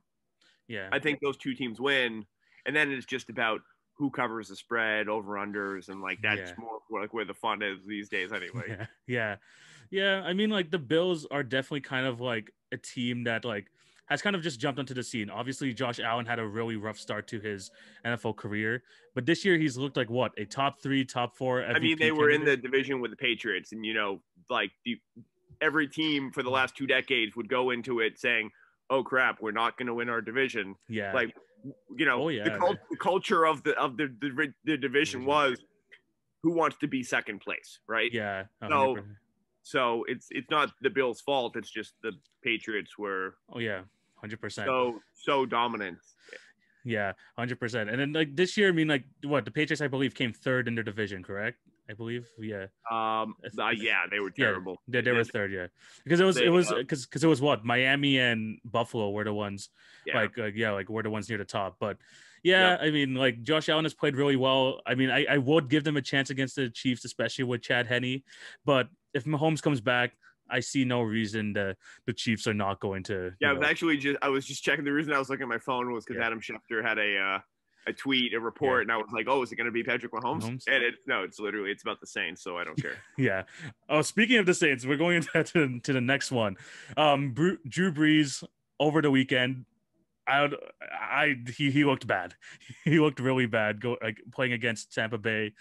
I think those 2 teams win. And then it's just about who covers the spread, over-unders, and like that's more like where the fun is these days anyway.
Yeah. I mean, like the Bills are definitely kind of like a team that like has kind of just jumped onto the scene. Obviously, Josh Allen had a really rough start to his NFL career, but this year he's looked like what, a top 3, top 4 MVP
I mean, they were in the division with the Patriots, and like every team for the last 2 decades would go into it saying, "Oh crap, we're not going to win our division."
Yeah,
like the culture of the division was who wants to be second place, right?
Yeah,
100%. So it's not the Bills' fault. It's just the Patriots were
100%.
So dominant.
Yeah, 100%. And then like this year, I mean, like what the Patriots, I believe, came 3rd in their division, correct? I believe, yeah.
They were terrible.
Yeah, they were 3rd, because it was what Miami and Buffalo were the ones, like were the ones near the top. But I mean, like Josh Allen has played really well. I mean, I would give them a chance against the Chiefs, especially with Chad Henne. But if Mahomes comes back, I see no reason the Chiefs are not going to.
Yeah, I was just checking. The reason I was looking at my phone was because Adam Schefter had a tweet, a report, and I was like, "Oh, is it going to be Patrick Mahomes?" And it's about the Saints, so I don't care.
Yeah. Oh, speaking of the Saints, we're going into to the next one. Drew Brees over the weekend. He looked bad. He looked really bad. Playing against Tampa Bay.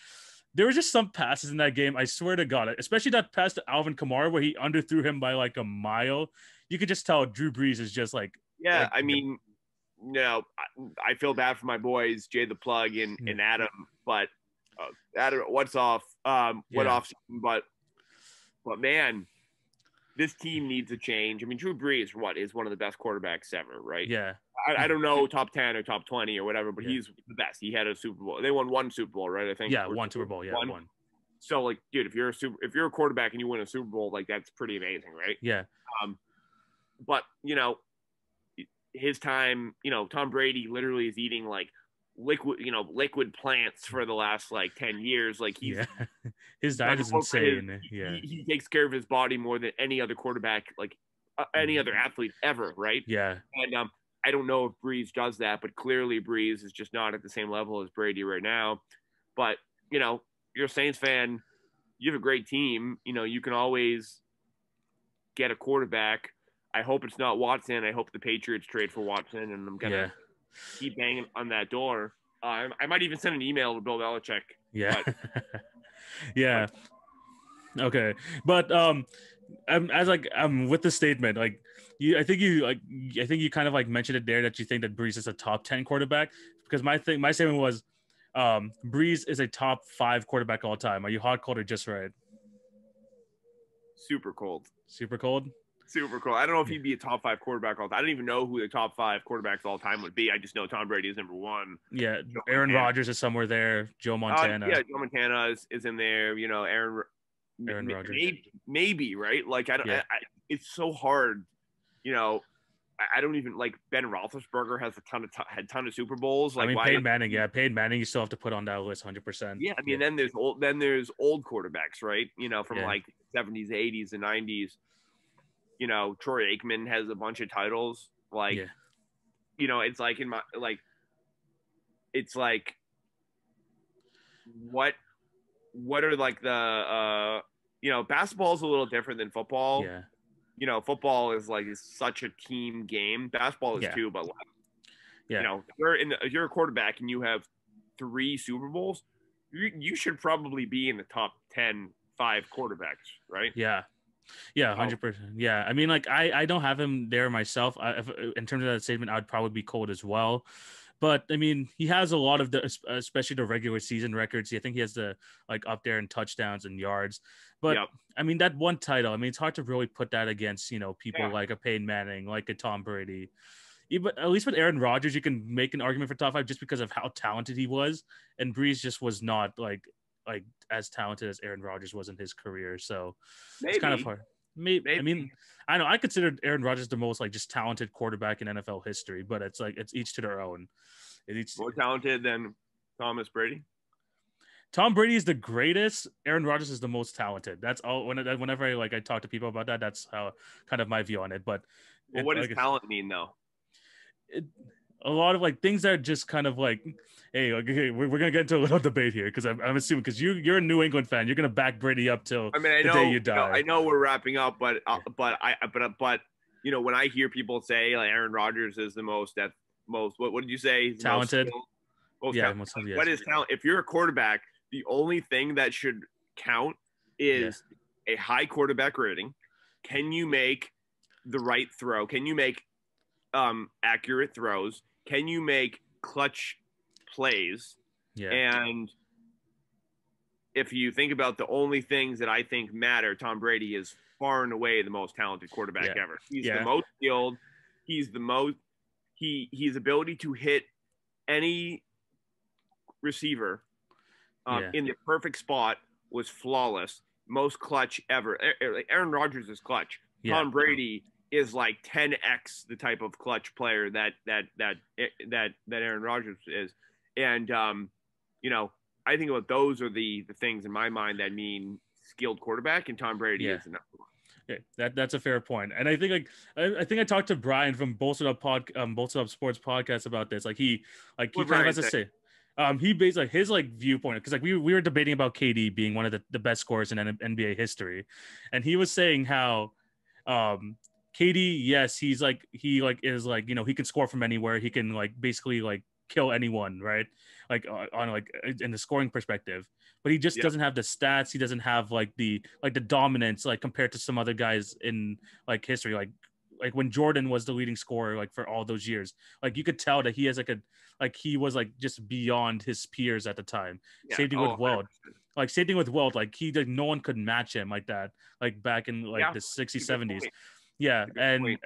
There were just some passes in that game. I swear to God, especially that pass to Alvin Kamara where he underthrew him by like a mile. You could just tell Drew Brees is just like.
Yeah, I mean. No, I feel bad for my boys, Jay the Plug and Adam, but Adam, what's off? What off? But man, this team needs a change. I mean, Drew Brees, is one of the best quarterbacks ever, right?
Yeah.
I don't know top 10 or top 20 or whatever, but he's the best. He had a Super Bowl. They won 1 Super Bowl, right? I think.
Yeah, 1 Super Bowl. Yeah, one.
So, like, dude, if you're a quarterback and you win a Super Bowl, like that's pretty amazing, right?
Yeah.
But his time, Tom Brady literally is eating like liquid plants for the last like 10 years. Like
his diet is insane.
He takes care of his body more than any other quarterback, like any other athlete ever. Right.
Yeah.
And I don't know if Brees does that, but clearly Brees is just not at the same level as Brady right now. But, you're a Saints fan, you have a great team. You know, you can always get a quarterback. I hope it's not Watson. I hope the Patriots trade for Watson, and I'm gonna keep banging on that door. I might even send an email to Bill Belichick.
Yeah.
But,
Yeah. Okay. But as like with the statement, like I think you kind of like mentioned it there that you think that Brees is a top 10 quarterback, because my statement was Brees is a top 5 quarterback all time. Are you hot, cold, or just right?
super cold.
Super cold?
Super cool. I don't know if he'd be a top 5 quarterback all time. I don't even know who the top 5 quarterbacks all time would be. I just know Tom Brady is number 1.
Yeah, Aaron Rodgers is somewhere there. Joe Montana.
Yeah, Joe Montana is in there. You know, Aaron Rodgers. Maybe, right? Like I don't.
Yeah.
It's so hard. You know, I don't even like Ben Roethlisberger has had a ton of Super Bowls. Like,
I mean, Peyton Manning. Yeah, Peyton Manning. You still have to put on that list, 100%.
Yeah, I mean, then there's old quarterbacks, right? You know, from like the 70s, 80s, and 90s. You know, Troy Aikman has a bunch of titles. Like, you know, it's like what are like the you know, basketball is a little different than football.
Yeah.
You know, football is such a team game. Basketball is too, but you know, if you're a quarterback and you have 3 Super Bowls, you should probably be in the top 10, 5 quarterbacks, right?
Yeah. Yeah, 100%. Yeah, I mean, like I don't have him there myself. In terms of that statement, I would probably be cold as well. But I mean, he has a lot of especially the regular season records. I think he has the up there in touchdowns and yards. But I mean, that one title. I mean, it's hard to really put that against people like a Peyton Manning, like a Tom Brady. Even at least with Aaron Rodgers, you can make an argument for top 5 just because of how talented he was, and Brees just was not like as talented as Aaron Rodgers was in his career. So it's kind of hard. Maybe. I mean, I know I consider Aaron Rodgers the most just talented quarterback in NFL history, but it's each to their own.
More talented than Thomas Brady.
Tom Brady is the greatest. Aaron Rodgers is the most talented. That's all. Whenever I talk to people about that, that's how kind of my view on it. But
what does talent mean though?
A lot of things that are just kind of hey, we're gonna get into a little debate here because I'm assuming because you're a New England fan, you're gonna back Brady up till the day you die.
I know we're wrapping up, but you know, when I hear people say Aaron Rodgers is the most what did you say?
Talented.
What is talent? If you're a quarterback, the only thing that should count is a high quarterback rating. Can you make the right throw? Can you make accurate throws? Can you make clutch plays?
Yeah.
And if you think about the only things that I think matter, Tom Brady is far and away the most talented quarterback ever. He's the most skilled. He's the most his ability to hit any receiver in the perfect spot was flawless. Most clutch ever. Aaron Rodgers is clutch. Yeah. Tom Brady is 10x the type of clutch player that Aaron Rodgers is. And you know, I think about those are the things in my mind that mean skilled quarterback, and Tom Brady is another one.
Okay, that's a fair point. And I think I talked to Brian from Bolstered Up Sports podcast about this. He kind of has to say. He based his viewpoint because we were debating about KD being one of the best scorers in NBA history, and he was saying how KD, yes, he's he can score from anywhere. He can basically kill anyone, right? On in the scoring perspective, but he just doesn't have the stats. He doesn't have the dominance compared to some other guys in history. Like when Jordan was the leading scorer for all those years, you could tell that he has he was just beyond his peers at the time. Same thing with Weld. Same thing with Weld. No one could match him like that. Back in the 60s, 70s. Yeah, and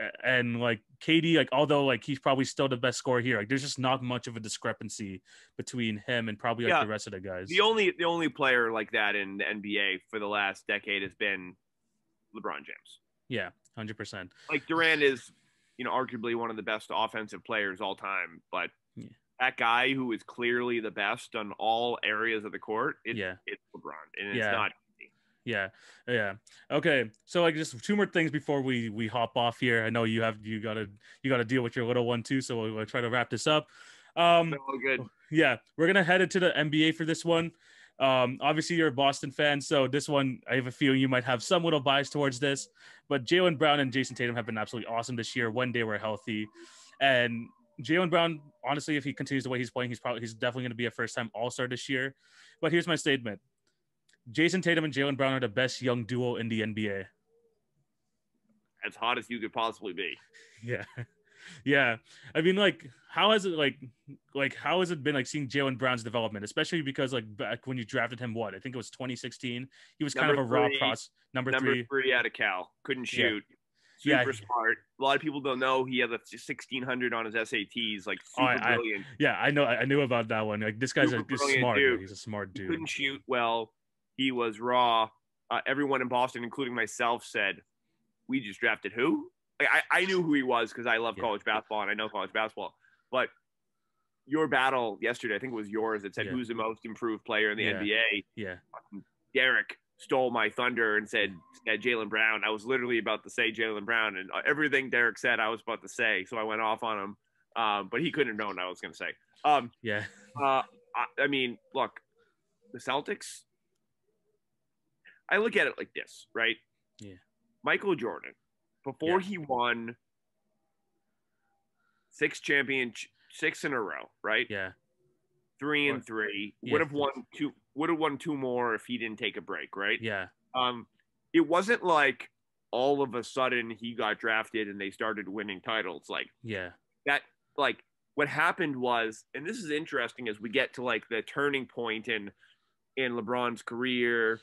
KD, although he's probably still the best scorer here, there's just not much of a discrepancy between him and probably the rest of the guys.
The only player like that in the NBA for the last decade has been LeBron James.
Yeah, 100%.
Durant is, arguably one of the best offensive players all time, but that guy who is clearly the best on all areas of the court, it's LeBron, and it's not.
Yeah. Okay. So just 2 more things before we hop off here. I know you gotta deal with your little one too, so we'll try to wrap this up.
So good.
Yeah, we're gonna head into the NBA for this one. Obviously, you're a Boston fan, so this one, I have a feeling you might have some little bias towards this. But Jaylen Brown and Jason Tatum have been absolutely awesome this year when they were healthy. And Jaylen Brown, honestly, if he continues the way he's playing, he's definitely going to be a first-time All-Star this year. But here's my statement: Jason Tatum and Jaylen Brown are the best young duo in the NBA.
As hot as you could possibly be.
Yeah. Yeah. I mean, like, how has it how has it been like seeing Jaylen Brown's development, especially because like back when you drafted him, I think it was 2016. He was kind of a raw process. Number three
out of Cal. Couldn't shoot. Yeah. Super smart. A lot of people don't know he has a 1600 on his SATs. Like super brilliant.
I know. I knew about that one. Like this guy's smart. Dude. He's a smart dude.
He couldn't shoot well. He was raw. Everyone in Boston, including myself, said, "We just drafted who?" Like, I knew who he was because I love college basketball and I know college basketball. But your battle yesterday, I think it was yours, that said who's the most improved player in the NBA.
Yeah.
Derek stole my thunder and said Jaylen Brown. I was literally about to say Jaylen Brown, and everything Derek said I was about to say, so I went off on him. But he couldn't have known I was going to say. I mean, look, the Celtics, I look at it like this, right?
Yeah.
Michael Jordan, before he won 6 in a row, right?
Yeah.
3 and 3. Would have won 2 more if he didn't take a break, right?
Yeah.
It wasn't like all of a sudden he got drafted and they started winning titles. Like, that, like, what happened was, and this is interesting as we get to like the turning point in LeBron's career,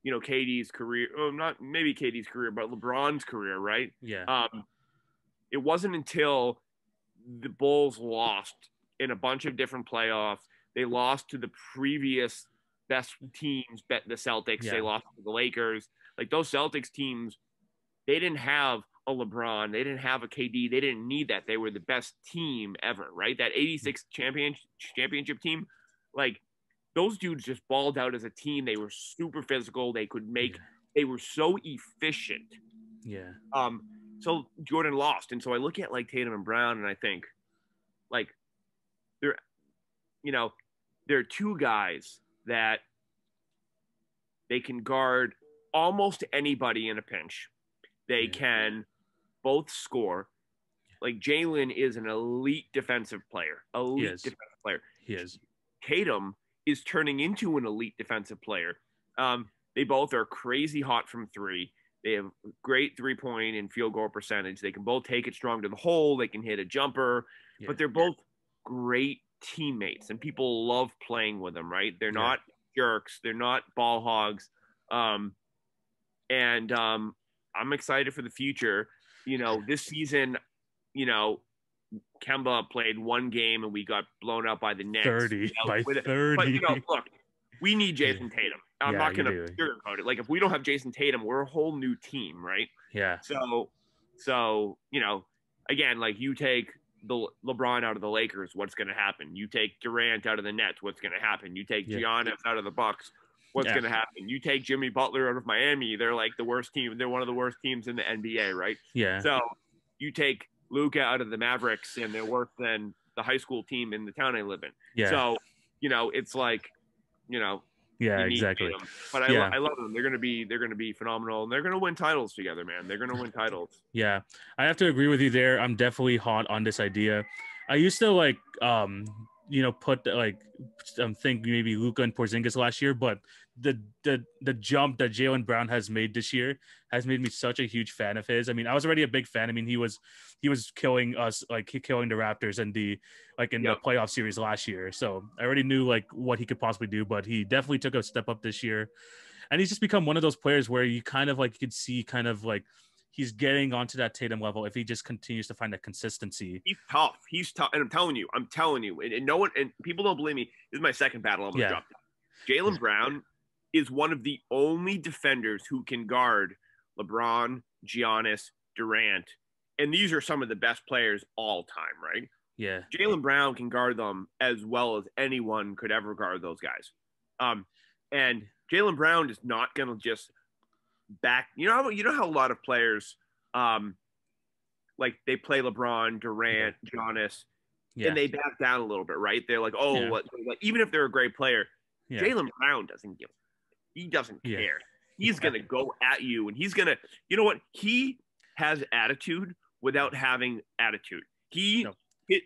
you know, KD's career, not maybe KD's career, but LeBron's career, right?
Yeah.
It wasn't until the Bulls lost in a bunch of different playoffs. They lost to the previous best teams, the Celtics. They lost to the Lakers. Like those Celtics teams, they didn't have a LeBron. They didn't have a KD. They didn't need that. They were the best team ever, right? That 86 championship team, like, those dudes just balled out as a team. They were super physical. They could make. They were so efficient.
Yeah.
So Jordan lost, and so I look at like Tatum and Brown, and I think, like, there are 2 guys that they can guard almost anybody in a pinch. They can both score. Like Jaylen is an elite defensive player.
He is.
Tatum is turning into an elite defensive player. They both are crazy hot from 3. They have great 3-point and field goal percentage. They can both take it strong to the hole. They can hit a jumper, but they're both great teammates, and people love playing with them, right? They're not jerks. They're not ball hogs. I'm excited for the future. You know, this season, you know, Kemba played 1 game and we got blown out by the Knicks.
30. But,
you know, look, we need Jason Tatum. I'm not going to sugarcoat it. Like, if we don't have Jason Tatum, we're a whole new team, right?
Yeah.
So you know, again, like, you take the LeBron out of the Lakers, what's going to happen? You take Durant out of the Nets, what's going to happen? You take Giannis out of the Bucks, what's going to happen? You take Jimmy Butler out of Miami, they're like the worst team. They're one of the worst teams in the NBA, right?
Yeah.
So you take Luka out of the Mavericks, and they're worse than the high school team in the town I live in.
Yeah.
So, you know, it's like, you know.
Yeah, exactly.
But I love them. They're gonna be phenomenal, and they're gonna win titles together, man. They're gonna win titles.
Yeah, I have to agree with you there. I'm definitely hot on this idea. I used to like put think maybe Luka and Porzingis last year, but the jump that Jaylen Brown has made this year has made me such a huge fan of his. I mean, I was already a big fan. I mean, he was killing us, killing the Raptors in the playoff series last year. So I already knew like what he could possibly do, but he definitely took a step up this year. And he's just become one of those players where you kind of like, you could see kind of like he's getting onto that Tatum level if he just continues to find that consistency.
He's tough. And I'm telling you, and no one, and people don't believe me. This is my second battle. I'm going to drop it. Jaylen Brown is one of the only defenders who can guard LeBron, Giannis, Durant. And these are some of the best players all time, right?
Yeah.
Jaylen Brown can guard them as well as anyone could ever guard those guys. And Jaylen Brown is not going to just back. You know how a lot of players, like they play LeBron, Durant, Giannis, and they back down a little bit, right? They're like, even if they're a great player,
Yeah.
Jaylen Brown doesn't give. He doesn't
Yeah.
care. He's gonna go at you, and he's gonna. You know what? He has attitude without having attitude. His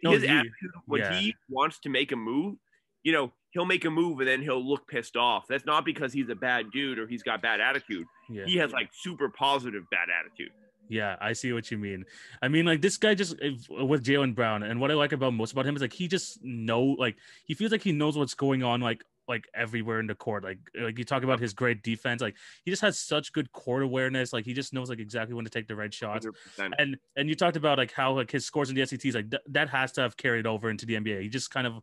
attitude when he wants to make a move, he'll make a move and then he'll look pissed off. That's not because he's a bad dude or he's got bad attitude.
Yeah.
He has like super positive bad attitude.
Yeah, I see what you mean. I mean, like this guy just with Jaylen Brown, and what I like most about him is like he just he feels like he knows what's going on like everywhere in the court. Like you talk about his great defense, like he just has such good court awareness. Like he just knows like exactly when to take the right shots.
100%.
And you talked about like how like his scores in the SATs like that has to have carried over into the NBA. He just kind of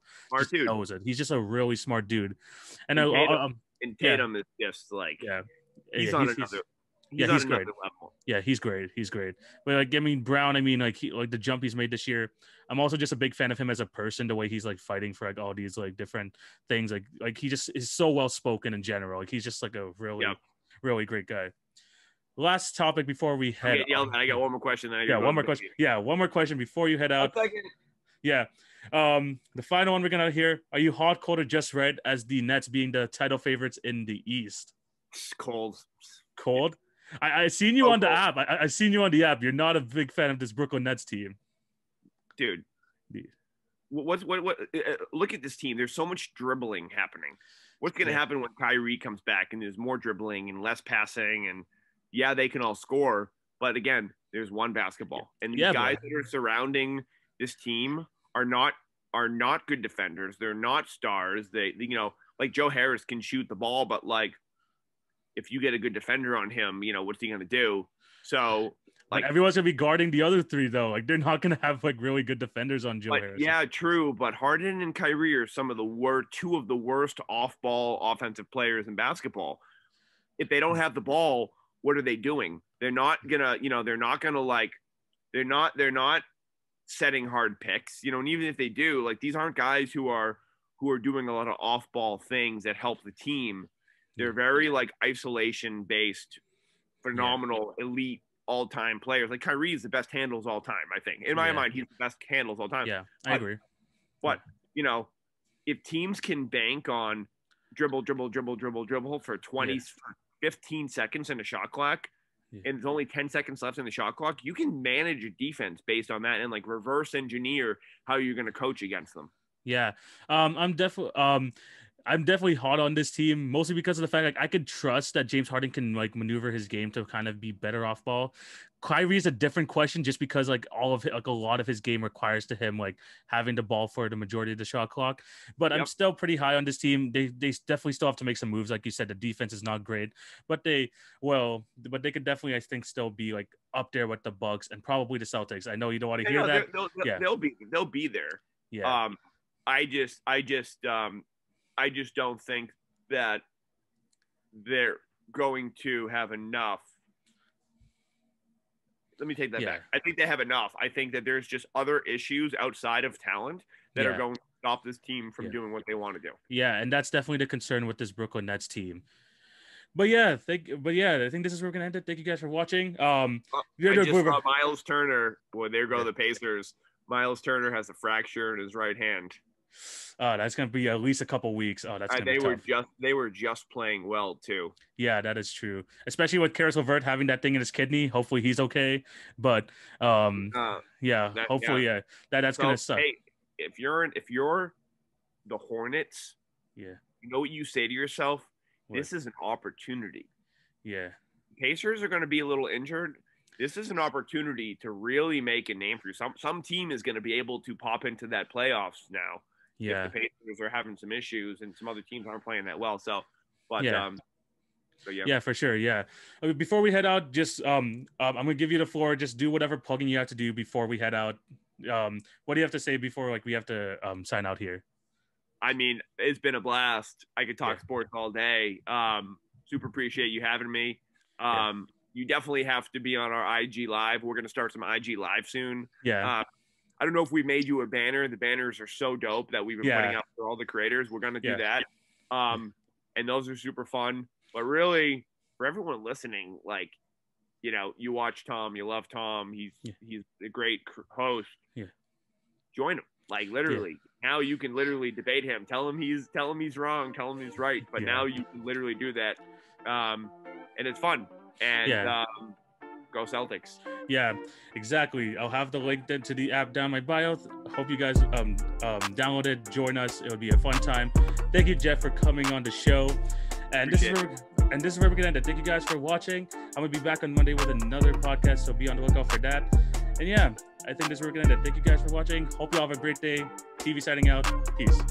knows it. He's just a really smart dude. And
Tatum is just like he's on another. He's
great.
Level.
Yeah, he's great. He's great. But like, I mean, Brown. I mean, like the jump he's made this year. I'm also just a big fan of him as a person. The way he's like fighting for like all these like different things. Like he just is so well spoken in general. Like he's just like a really great guy. Last topic before we head.
I got one more question.
One more question. Yeah, one more question before you head out. Yeah. The final one we're gonna hear. Are you hot, cold, or just red as the Nets being the title favorites in the East?
Cold.
Cold. I seen you on the app. I seen you on the app. You're not a big fan of this Brooklyn Nets team,
dude. What? Look at this team. There's so much dribbling happening. What's going to happen when Kyrie comes back and there's more dribbling and less passing? And they can all score, but again, there's one basketball, and these guys that are surrounding this team are not good defenders. They're not stars. They like Joe Harris can shoot the ball, but like, if you get a good defender on him, what's he going to do? So, like,
everyone's going to be guarding the other three, though. Like, they're not going to have, like, really good defenders on Joe Harris.
Yeah, true. But Harden and Kyrie are two of the worst off-ball offensive players in basketball. If they don't have the ball, what are they doing? They're not going to, they're not setting hard picks, and even if they do, like, these aren't guys who are doing a lot of off-ball things that help the team. They're very like isolation based, phenomenal, elite all-time players. Like Kyrie is the best handles all time, I think. In my mind, he's the best handles all time.
Yeah, I agree.
But if teams can bank on dribble for 15 seconds in a shot clock, and there's only 10 seconds left in the shot clock, you can manage a defense based on that and like reverse engineer how you're going to coach against them.
Yeah, I'm definitely hot on this team, mostly because of the fact like I could trust that James Harden can like maneuver his game to kind of be better off ball. Kyrie is a different question just because like a lot of his game requires to him like having the ball for the majority of the shot clock. But I'm still pretty high on this team. They definitely still have to make some moves, like you said. The defense is not great, but they could definitely, I think, still be like up there with the Bucks and probably the Celtics. I know you don't want to hear that.
They'll be there.
Yeah.
I just don't think that they're going to have enough. Let me take that back. I think they have enough. I think that there's just other issues outside of talent that are going to stop this team from doing what they want to do.
Yeah, and that's definitely the concern with this Brooklyn Nets team. But I think this is where we're gonna end it. Thank you guys for watching.
I just saw Miles Turner. Well, there go the Pacers. Miles Turner has a fracture in his right hand.
That's gonna be at least a couple weeks. Oh, that's gonna be tough.
They were just playing well too.
Yeah, that is true. Especially with Karis LeVert having that thing in his kidney. Hopefully he's okay. But hopefully that's gonna suck.
Hey, if you're the Hornets,
you
know what you say to yourself? This is an opportunity.
Yeah.
Pacers are going to be a little injured. This is an opportunity to really make a name for you. Some team is going to be able to pop into that playoffs now.
Yeah.
If the Pacers are having some issues and some other teams aren't playing that well. So for sure. Yeah. Okay, before we head out, just I'm going to give you the floor. Just do whatever plugging you have to do before we head out. What do you have to say before we have to sign out here? I mean, it's been a blast. I could talk sports all day. Super appreciate you having me. You definitely have to be on our IG Live. We're going to start some IG Live soon.
Yeah.
I don't know if we made you a banner. The banners are so dope that we've been putting out for all the creators. We're going to do that. And those are super fun. But really, for everyone listening, like, you watch Tom, you love Tom. He's a great host.
Yeah.
Join him. Like literally, now you can literally debate him. Tell him he's wrong. Tell him he's right. But now you can literally do that, and it's fun. And go Celtics.
Yeah, exactly. I'll have the link then to the app down my bio. Hope you guys download it, join us. It'll be a fun time. Thank you, Jeff, for coming on the show. And this is where we're gonna end it. Thank you guys for watching. I'm gonna be back on Monday with another podcast, so be on the lookout for that. And yeah, I think this is where we're gonna end it. Thank you guys for watching. Hope you all have a great day. TV signing out. Peace.